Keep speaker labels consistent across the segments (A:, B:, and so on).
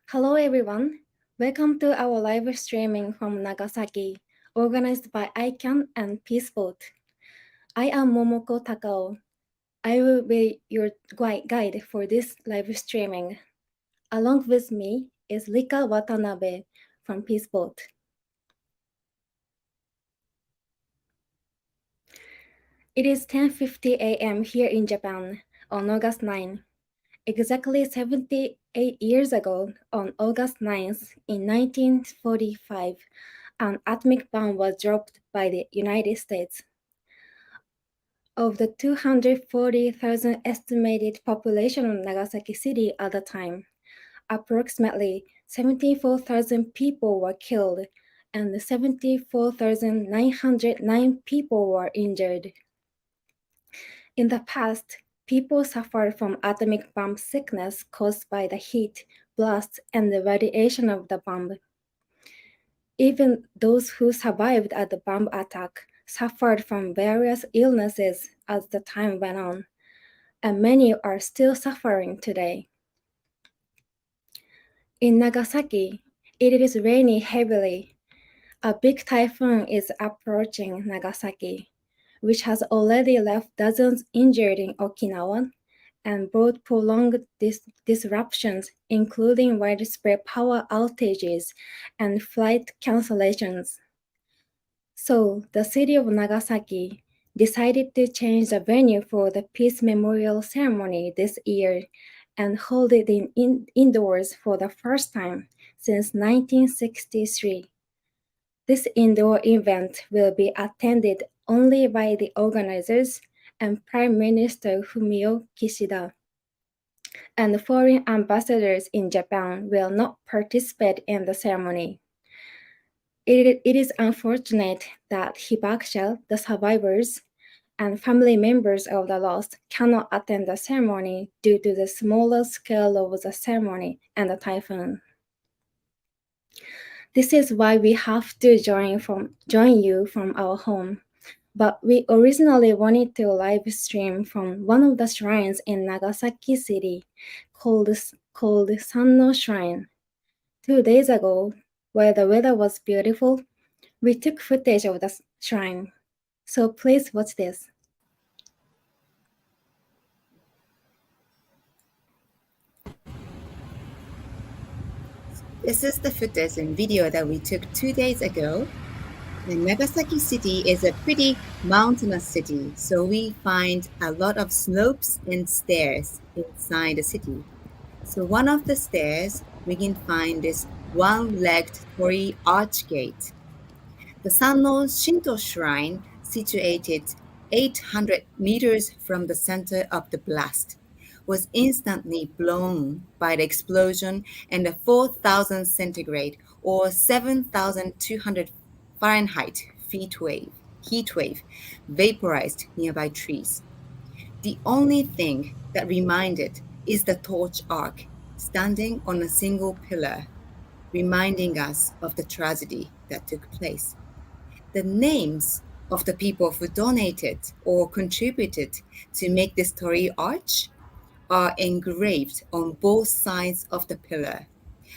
A: Hello everyone, welcome to our live streaming from Nagasaki, organized by ICAN and Peace. I am Momoko Takao. I will be your guide for this live streaming. Along with me is Rika Watanabe from Peace. It is 10:50 a.m. here in Japan on August 9. Exactly 78 years ago, on August 9th in 1945, an atomic bomb was dropped by the United States. Of the 240,000 estimated population of Nagasaki City at the time, approximately 74,000 people were killed and 74,909 people were injured. In the past, people suffered from atomic bomb sickness caused by the heat, blast, and the radiation of the bomb. Even those who survived at the bomb attack suffered from various illnesses as the time went on, and many are still suffering today. In Nagasaki, it is raining heavily. A big typhoon is approaching Nagasaki, which has already left dozens injured in Okinawa and brought prolonged disruptions, including widespread power outages and flight cancellations. So, the city of Nagasaki decided to change the venue for the Peace Memorial Ceremony this year and hold it indoors for the first time since 1963. This indoor event will be attended only by the organizers and Prime Minister Fumio Kishida. And foreign ambassadors in Japan will not participate in the ceremony. It is unfortunate that hibakusha, the survivors, and family members of the lost cannot attend the ceremony due to the smaller scale of the ceremony and the typhoon. This is why we have to join you from our home. But we originally wanted to live stream from one of the shrines in Nagasaki City called Sanno Shrine. 2 days ago, where the weather was beautiful, we took footage of the shrine. So please watch this.
B: This is the footage and video that we took 2 days ago. And Nagasaki City is a pretty mountainous city, so we find a lot of slopes and stairs inside the city. So one of the stairs, we can find this one-legged Torii arch gate. The Sanno Shinto shrine, situated 800 meters from the center of the blast, was instantly blown by the explosion and the 4,000 centigrade or 7,200 Fahrenheit heat wave vaporized nearby trees. The only thing that remained is the torch arc standing on a single pillar, reminding us of the tragedy that took place. The names of the people who donated or contributed to make this Torii arch are engraved on both sides of the pillar.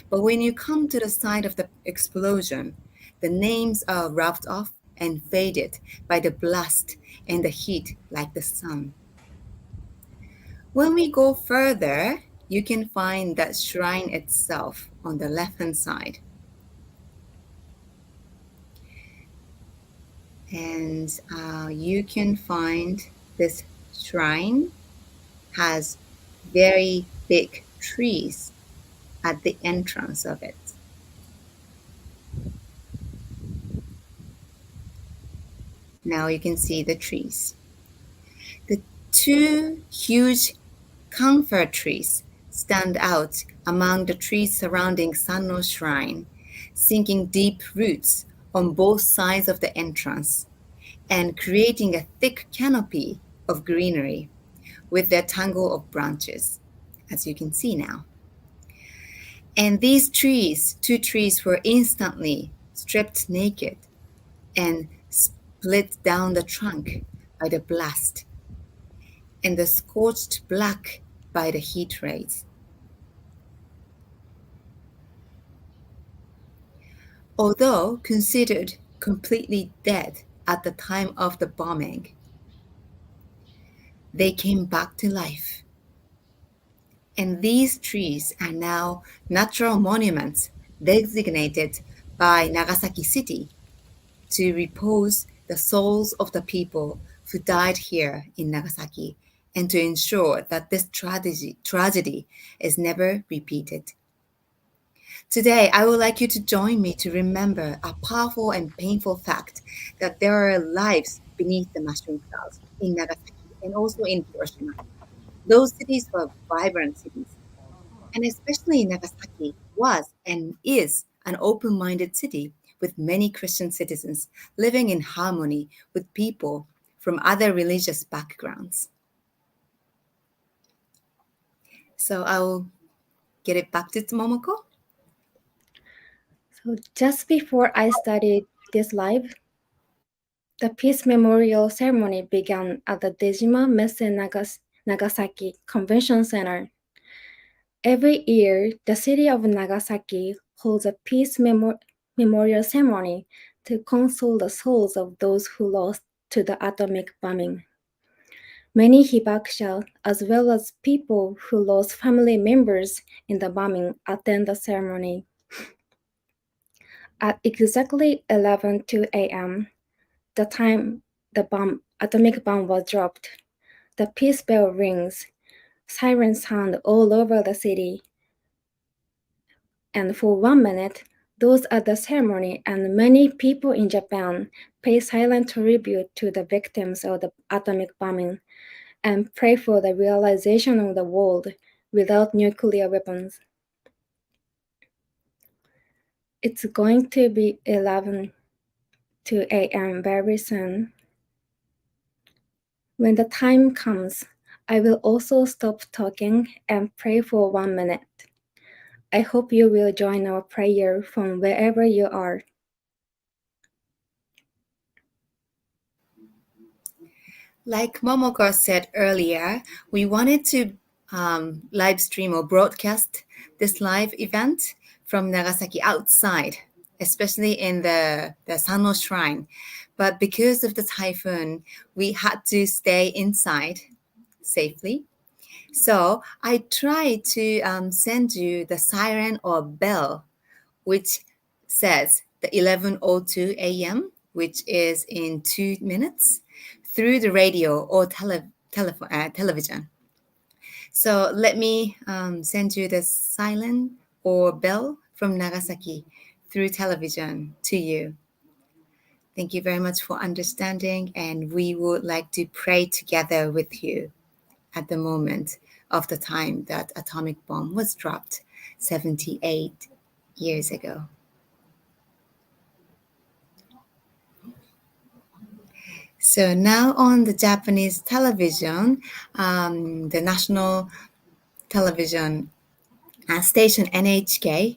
B: But when you come to the side of the explosion, the names are rubbed off and faded by the blast and the heat like the sun. When we go further, you can find that shrine itself on the left-hand side. And you can find this shrine has very big trees at the entrance of it. Now you can see the trees. The two huge camphor trees stand out among the trees surrounding Sanno Shrine, sinking deep roots on both sides of the entrance and creating a thick canopy of greenery with their tangle of branches, as you can see now. And these two trees were instantly stripped naked and split down the trunk by the blast and the scorched black by the heat rays. Although considered completely dead at the time of the bombing, they came back to life. And these trees are now natural monuments designated by Nagasaki City to repose the souls of the people who died here in Nagasaki and to ensure that this tragedy is never repeated. Today, I would like you to join me to remember a powerful and painful fact that there are lives beneath the mushroom clouds in Nagasaki and also in Hiroshima. Those cities were vibrant cities, and especially Nagasaki was and is an open minded city with many Christian citizens living in harmony with people from other religious backgrounds. So I'll get it back to Momoko.
A: So just before I started this live, the Peace Memorial Ceremony began at the Dejima Messe Nagasaki Convention Center. Every year, the city of Nagasaki holds a Peace Memorial Ceremony to console the souls of those who lost to the atomic bombing. Many hibakusha, as well as people who lost family members in the bombing, attend the ceremony. At exactly 11:02 a.m., the time the atomic bomb was dropped, the peace bell rings, sirens sound all over the city, and for 1 minute, those at the ceremony and many people in Japan pay silent tribute to the victims of the atomic bombing and pray for the realization of the world without nuclear weapons. It's going to be 11:02 a.m. very soon. When the time comes, I will also stop talking and pray for 1 minute. I hope you will join our prayer from wherever you are.
B: Like Momoko said earlier, we wanted to live stream or broadcast this live event from Nagasaki outside, especially in the Sanno shrine. But because of the typhoon, we had to stay inside safely. So I tried to send you the siren or bell, which says the 11:02 a.m., which is in 2 minutes, through the radio or television. So let me send you the siren or bell from Nagasaki through television to you. Thank you very much for understanding, and we would like to pray together with you at the moment of the time that atomic bomb was dropped 78 years ago. So now on the Japanese television, the national television station NHK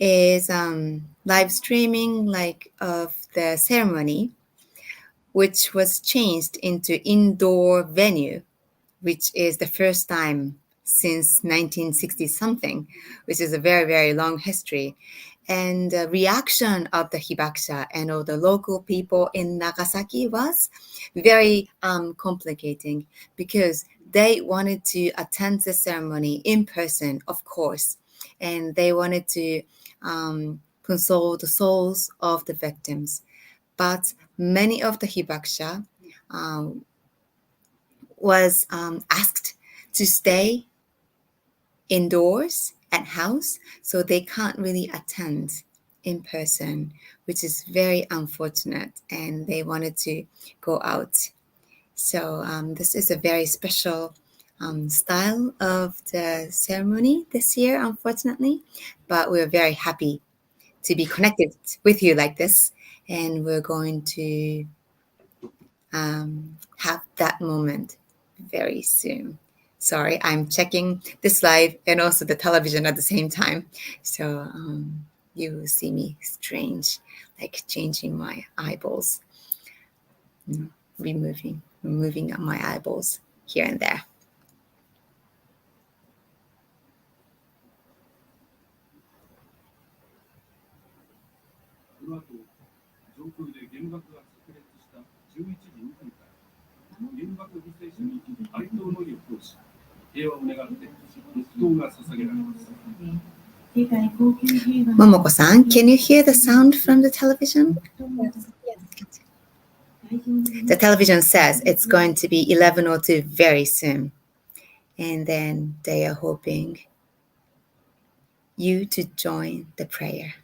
B: is live streaming like of the ceremony, which was changed into indoor venue, which is the first time since 1960 something, which is a very, very long history. And the reaction of the hibakusha and of the local people in Nagasaki was very complicating because they wanted to attend the ceremony in person, of course, and they wanted to console the souls of the victims. But many of the hibakusha was asked to stay indoors at house, so they can't really attend in person, which is very unfortunate, and they wanted to go out. So this is a very special style of the ceremony this year, unfortunately, but we're very happy to be connected with you like this, and we're going to have that moment very soon. Sorry, I'm checking this live and also the television at the same time. So you will see me strange, like changing my eyeballs, removing my eyeballs here and there. Momoko-san, can you hear the sound from the television?
A: Yes, yes.
B: The television says it's going to be 11:02 very soon. And then they are hoping you to join the prayer.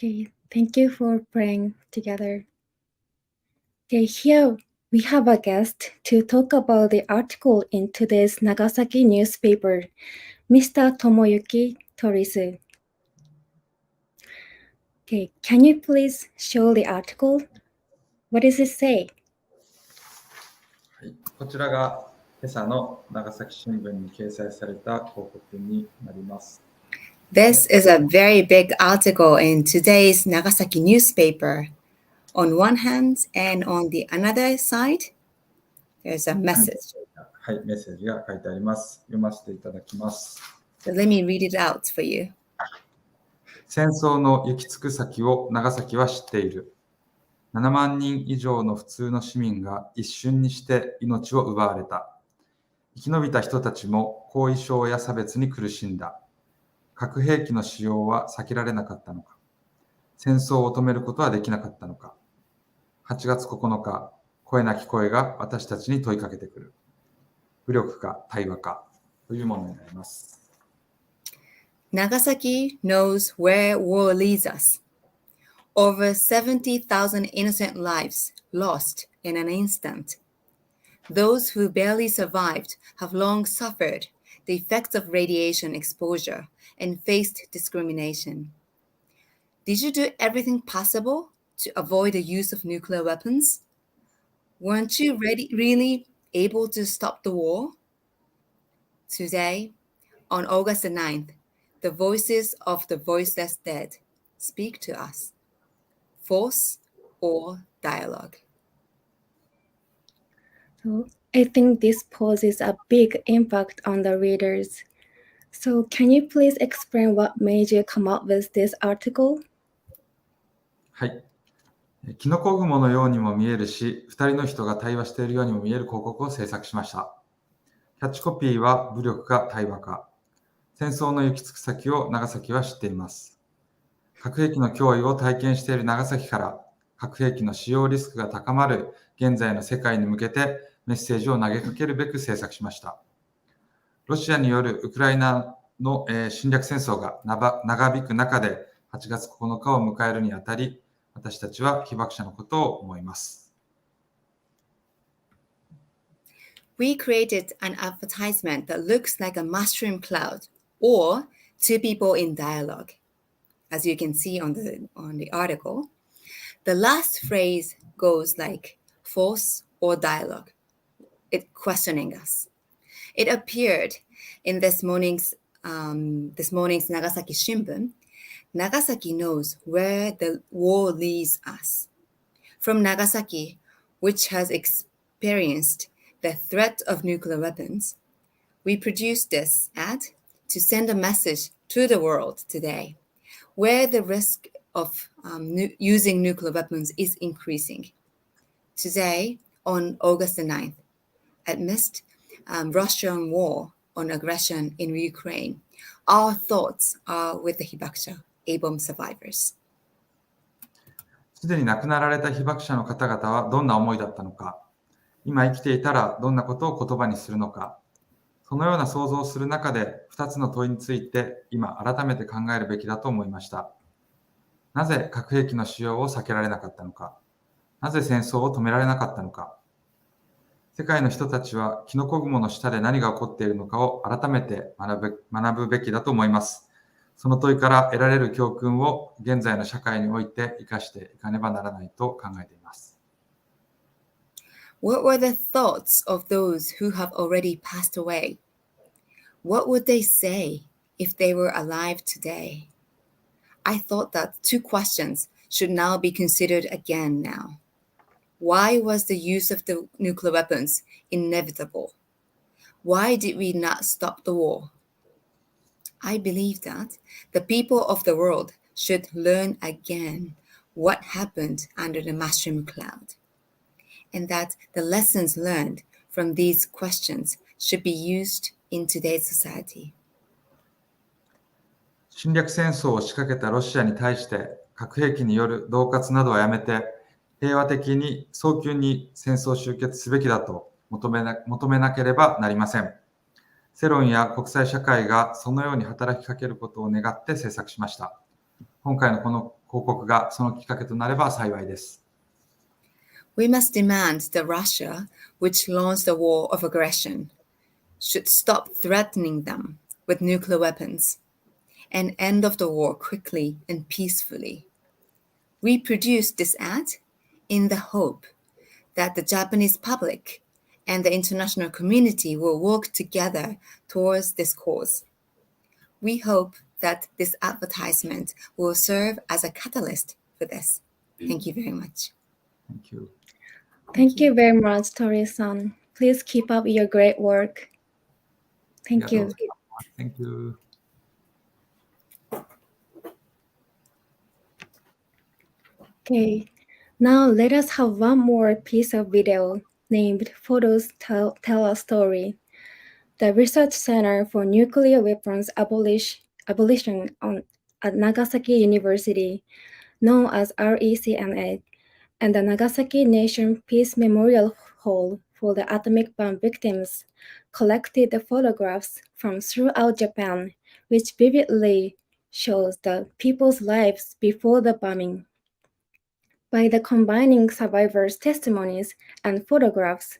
A: Okay, thank you for praying together. Okay, here we have a guest to talk about the article in today's Nagasaki newspaper, Mr. Tomoyuki Torisu. Okay, can you please show the article? What does it say?
C: はい、こちらが今朝の長崎新聞に掲載された広告になります。
B: This is a very big article in today's Nagasaki newspaper. On one hand and on the another side, there's a message.
C: はい、メッセージが書いてあります。読ませていただきます。
B: So let me read it out for you.
C: 戦争の行き着く先を長崎は知っている。7万人以上の普通の市民が一瞬にして命を奪われた。生き延びた人たちも後遺症や差別に苦しんだ。核兵器の使用は避けられなかったのか。戦争を止めることはできなかったのか。8月9日、声なき声が私たちに問いかけてくる。武力か対話かというものになります。
B: Nagasaki knows where war leads us. Over 70,000 innocent lives lost in an instant. Those who barely survived have long suffered the effects of radiation exposure and faced discrimination. Did you do everything possible to avoid the use of nuclear weapons? Weren't you really able to stop the war? Today, on August the 9th, the voices of the voiceless dead speak to us. Force or dialogue.
A: So I think this poses a big impact on the readers. So can you please explain what made you come up with this article?
C: はい。キノコ雲のようにも見えるし、2人の人が対話しているようにも見える広告を制作しました。キャッチコピーは武力か対話か。戦争の行き着く先を長崎は知っています。核兵器の脅威を体験している長崎から核兵器の使用リスクが高まる現在の世界に向けてメッセージを投げかけるべく制作しました。ロシアによるウクライナの侵略戦争が長引く中で8月9日を迎えるにあたり、私たちは被爆者のことを思います。
B: We created an advertisement that looks like a mushroom cloud or two people in dialogue. As you can see on the article, the last phrase goes like force or dialogue. It questioning us. It appeared in this morning's Nagasaki Shimbun. Nagasaki knows where the war leads us. From Nagasaki, which has experienced the threat of nuclear weapons, we produced this ad to send a message to the world today, where the risk of using nuclear weapons is increasing. Today, on August the 9th, amidst Russian war on aggression in Ukraine, our thoughts are with the hibakusha, A-bomb survivors.
C: すでに亡くなられた被爆者の方々はどんな思いだったのか、今生きていたらどんなことを言葉にするのか、そのような想像をする中で2つの問いについて今改めて考えるべきだと思いました。なぜ核兵器の使用を避けられなかったのか、なぜ戦争を止められなかったのか、世界の人たちはキノコ雲の下で何が起こっているのかを改めて学ぶべきだと思います。その問いから得られる教訓を現在の社会において生かしていかねばならないと考えています。
B: What were the thoughts of those who have already passed away? What would they say if they were alive today? I thought that two questions should now be considered again now. Why was the use of the nuclear weapons inevitable? Why did we not stop the war? I believe that the people of the world should learn again what happened under the mushroom cloud, and that the lessons learned from these questions should be used in today's society.
C: 侵略戦争を仕掛けたロシアに対して核兵器による恫喝などはやめて、平和的に早急に戦争終結すべきだと求めなければなりません。世論や国際社会がそのように働きかけることを願って制作しました。今回のこの広告がそのきっかけとなれば幸いです。
B: We must demand that Russia, which launched the war of aggression, should stop threatening them with nuclear weapons and end of the war quickly and peacefully. We produced this ad in the hope that the Japanese public and the international community will work together towards this cause. We hope that this advertisement will serve as a catalyst for this. Thank you very much.
C: Thank you.
A: Thank you very much, Torii-san. Please keep up your great work. Thank you.
C: Thank you.
A: Okay, now let us have one more piece of video named Photos Tell a Story. The Research Center for Nuclear Weapons Abolition at Nagasaki University, known as RECNA, and the Nagasaki Nation Peace Memorial Hall for the atomic bomb victims collected the photographs from throughout Japan, which vividly shows the people's lives before the bombing. By the combining survivors' testimonies and photographs,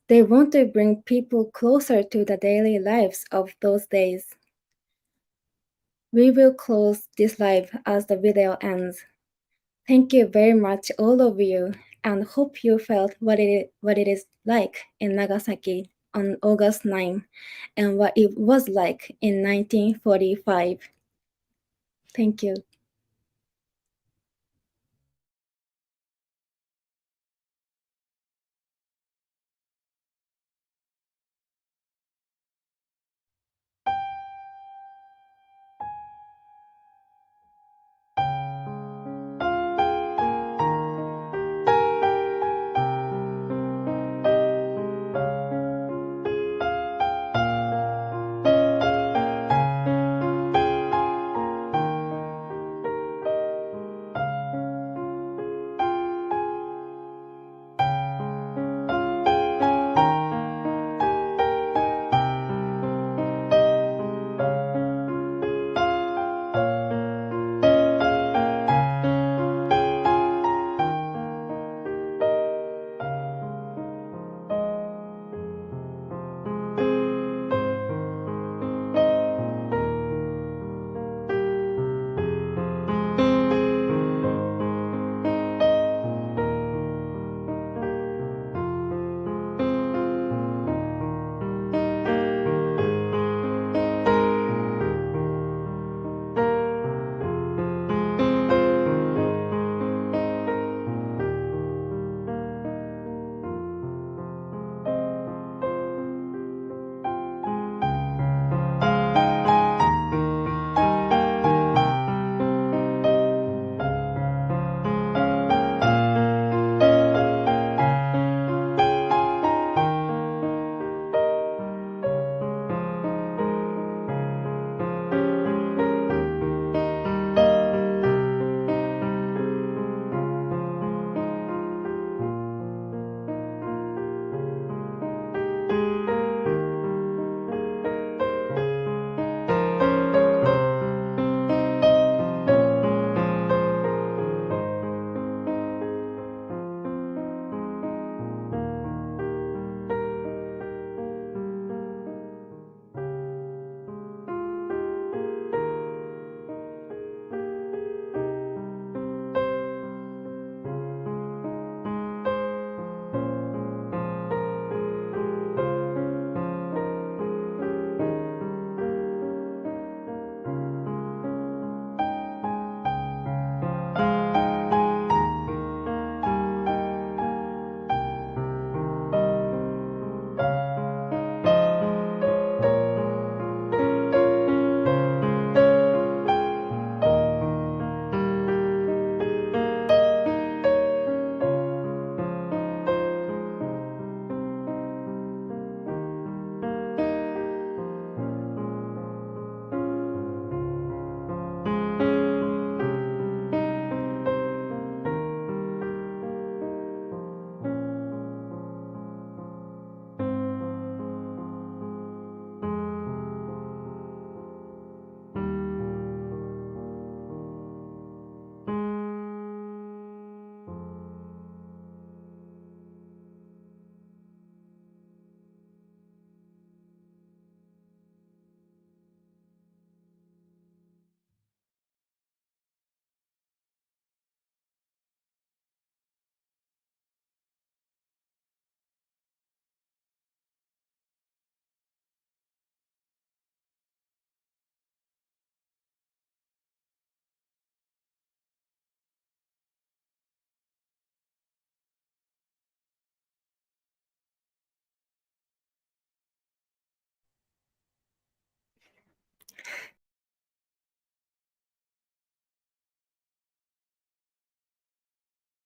A: they want to bring people closer to the daily lives of those days. We will close this live as the video ends. Thank you very much, all of you, and hope you felt what it is like in Nagasaki on August 9 and what it was like in 1945. Thank you.